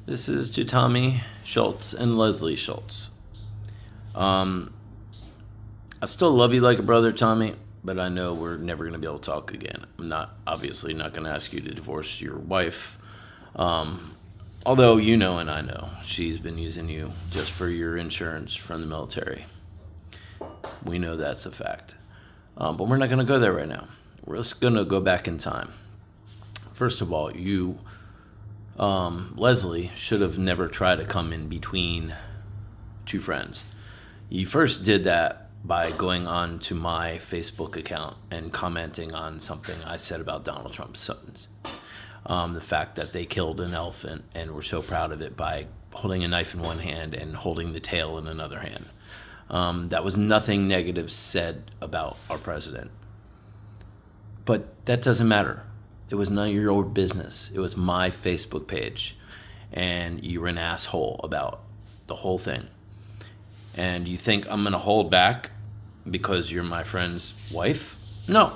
This is to Tommy Schultz and Leslie Schultz. I still love you like a brother, Tommy, but I know we're never going to be able to talk again. I'm obviously not going to ask you to divorce your wife. Although you know and I know she's been using you just for your insurance from the military. We know that's a fact. But we're not going to go there right now. We're just going to go back in time. First of all, Leslie should have never tried to come in between two friends. You first did that by going on to my Facebook account and commenting on something I said about Donald Trump's sons. The fact that they killed an elephant and were so proud of it by holding a knife in one hand and holding the tail in another hand. That was nothing negative said about our president. But that doesn't matter. It was none of your business. It was my Facebook page. And you were an asshole about the whole thing. And you think I'm going to hold back because you're my friend's wife? No.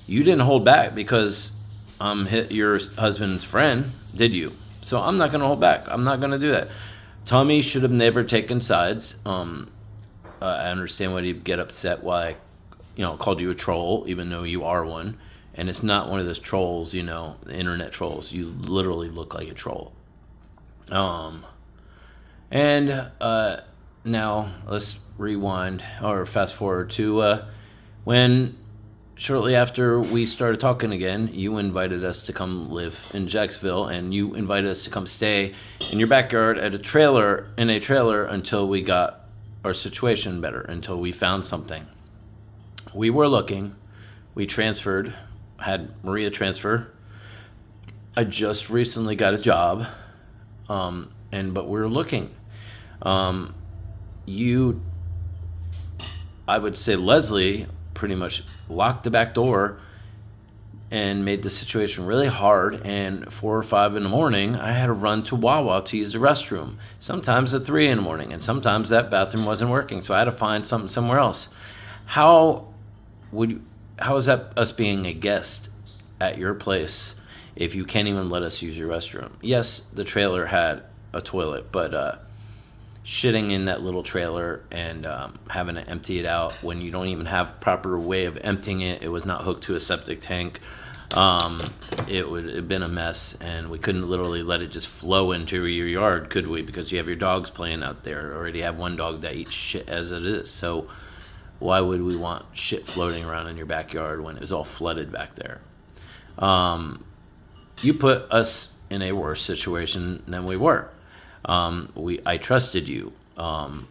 You didn't hold back because I'm your husband's friend, did you? So I'm not going to hold back. I'm not going to do that. Tommy should have never taken sides. I understand why he'd get upset why I called you a troll, even though you are one. And it's not one of those trolls, the internet trolls. You literally look like a troll. Now let's rewind or fast forward to when shortly after we started talking again, you invited us to come live in Jacksonville, and you invited us to come stay in your backyard in a trailer until we got our situation better, until we found something. We were looking. We transferred. Had Maria transfer. I just recently got a job, but we're looking. I would say Leslie pretty much locked the back door and made the situation really hard. And 4 or 5 in the morning, I had to run to Wawa to use the restroom. Sometimes at 3 in the morning, and sometimes that bathroom wasn't working, so I had to find something somewhere else. How is that us being a guest at your place if you can't even let us use your restroom? Yes, the trailer had a toilet, but shitting in that little trailer and having to empty it out when you don't even have proper way of emptying it. It was not hooked to a septic tank. It would have been a mess, and we couldn't literally let it just flow into your yard, could we? Because you have your dogs playing out there. Already have one dog that eats shit as it is, so why would we want shit floating around in your backyard when it was all flooded back there? You put us in a worse situation than we were. I trusted you. One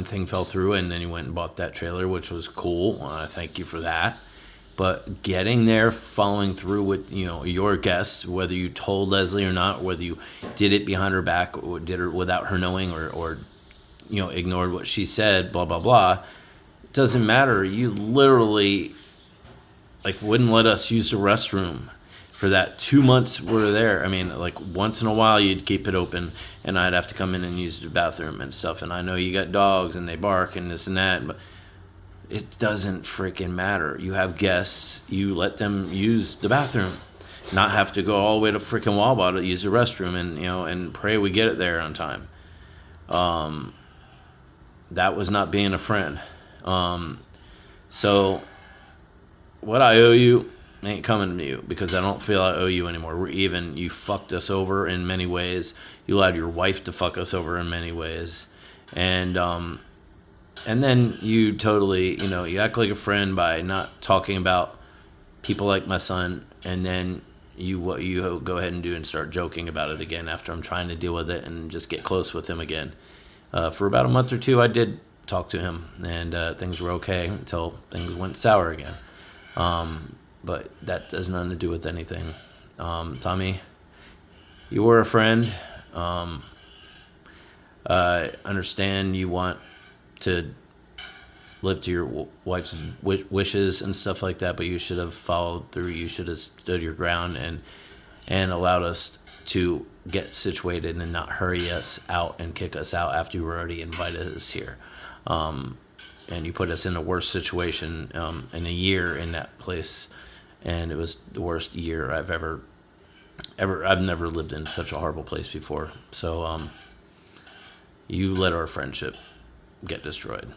thing fell through, and then you went and bought that trailer, which was cool. Thank you for that. But getting there, following through with your guest, whether you told Leslie or not, whether you did it behind her back or did it without her knowing, or ignored what she said, blah, blah, blah. It doesn't matter. You literally, wouldn't let us use the restroom for that 2 months we were there. I mean, once in a while you'd keep it open, and I'd have to come in and use the bathroom and stuff. And I know you got dogs, and they bark and this and that, but it doesn't freaking matter. You have guests. You let them use the bathroom. Not have to go all the way to freaking Wawa to use the restroom and pray we get it there on time. That was not being a friend. So what I owe you ain't coming to you, because I don't feel I owe you anymore. We're even. You fucked us over in many ways. You allowed your wife to fuck us over in many ways. And then you totally, you act like a friend by not talking about people like my son, and then what you go ahead and do and start joking about it again after I'm trying to deal with it and just get close with him again. For about a month or two, I did talk to him, and things were okay until things went sour again. But that has nothing to do with anything. Tommy, you were a friend. I understand you want to live to your wife's wishes and stuff like that, but you should have followed through. You should have stood your ground and allowed us to get situated and not hurry us out and kick us out after you already invited us here. And you put us in a worse situation in a year in that place, and it was the worst year I've ever ever. I've never lived in such a horrible place before. So you let our friendship get destroyed.